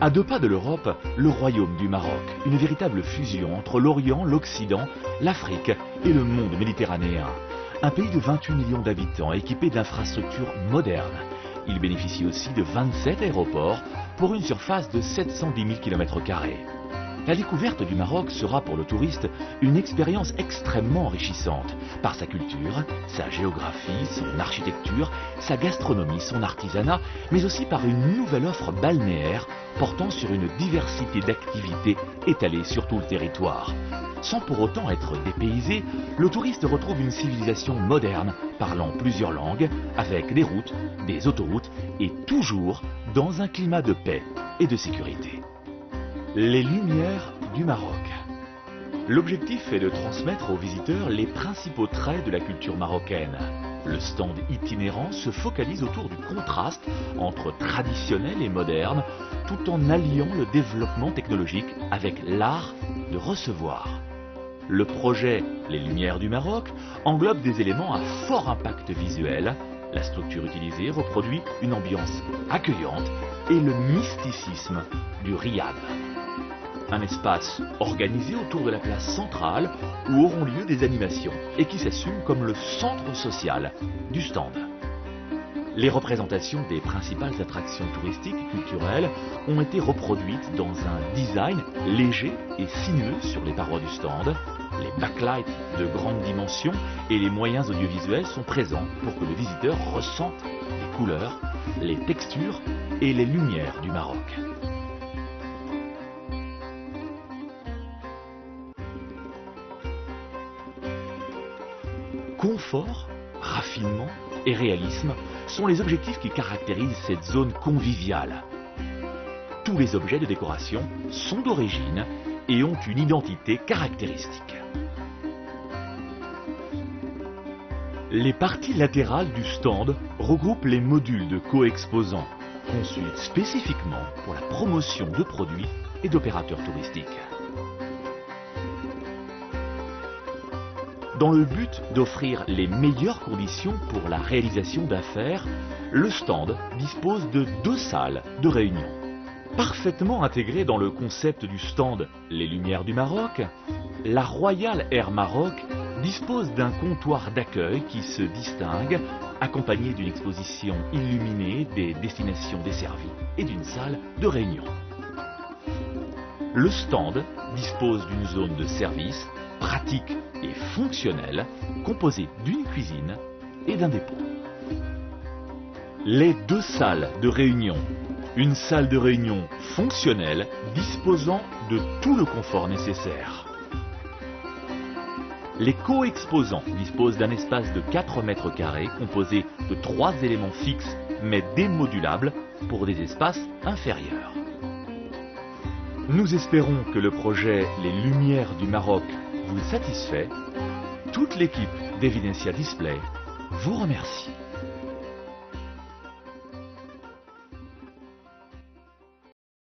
À 2 pas de l'Europe, le Royaume du Maroc, une véritable fusion entre l'Orient, l'Occident, l'Afrique et le monde méditerranéen. Un pays de 28 millions d'habitants équipé d'infrastructures modernes. Il bénéficie aussi de 27 aéroports pour une surface de 710 000 km². La découverte du Maroc sera pour le touriste une expérience extrêmement enrichissante par sa culture, sa géographie, son architecture, sa gastronomie, son artisanat, mais aussi par une nouvelle offre balnéaire portant sur une diversité d'activités étalées sur tout le territoire. Sans pour autant être dépaysé, le touriste retrouve une civilisation moderne, parlant plusieurs langues, avec des routes, des autoroutes et toujours dans un climat de paix et de sécurité. Les Lumières du Maroc. L'objectif est de transmettre aux visiteurs les principaux traits de la culture marocaine. Le stand itinérant se focalise autour du contraste entre traditionnel et moderne, tout en alliant le développement technologique avec l'art de recevoir. Le projet Les Lumières du Maroc englobe des éléments à fort impact visuel. La structure utilisée reproduit une ambiance accueillante et le mysticisme du riad. Un espace organisé autour de la place centrale où auront lieu des animations et qui s'assume comme le centre social du stand. Les représentations des principales attractions touristiques et culturelles ont été reproduites dans un design léger et sinueux sur les parois du stand. Les backlights de grande dimension et les moyens audiovisuels sont présents pour que le visiteur ressente les couleurs, les textures et les lumières du Maroc. Confort, raffinement et réalisme sont les objectifs qui caractérisent cette zone conviviale. Tous les objets de décoration sont d'origine et ont une identité caractéristique. Les parties latérales du stand regroupent les modules de co-exposants, conçus spécifiquement pour la promotion de produits et d'opérateurs touristiques. Dans le but d'offrir les meilleures conditions pour la réalisation d'affaires, le stand dispose de 2 salles de réunion. Parfaitement intégrée dans le concept du stand Les Lumières du Maroc, la Royal Air Maroc dispose d'un comptoir d'accueil qui se distingue, accompagné d'une exposition illuminée des destinations desservies et d'une salle de réunion. Le stand dispose d'une zone de service pratique et fonctionnelle, composée d'une cuisine et d'un dépôt. Les 2 salles de réunion. Une salle de réunion fonctionnelle disposant de tout le confort nécessaire. Les co-exposants disposent d'un espace de 4 mètres carrés composé de 3 éléments fixes mais démodulables pour des espaces inférieurs. Nous espérons que le projet Les Lumières du Maroc vous satisfait. Toute l'équipe d'Evidensia Display vous remercie.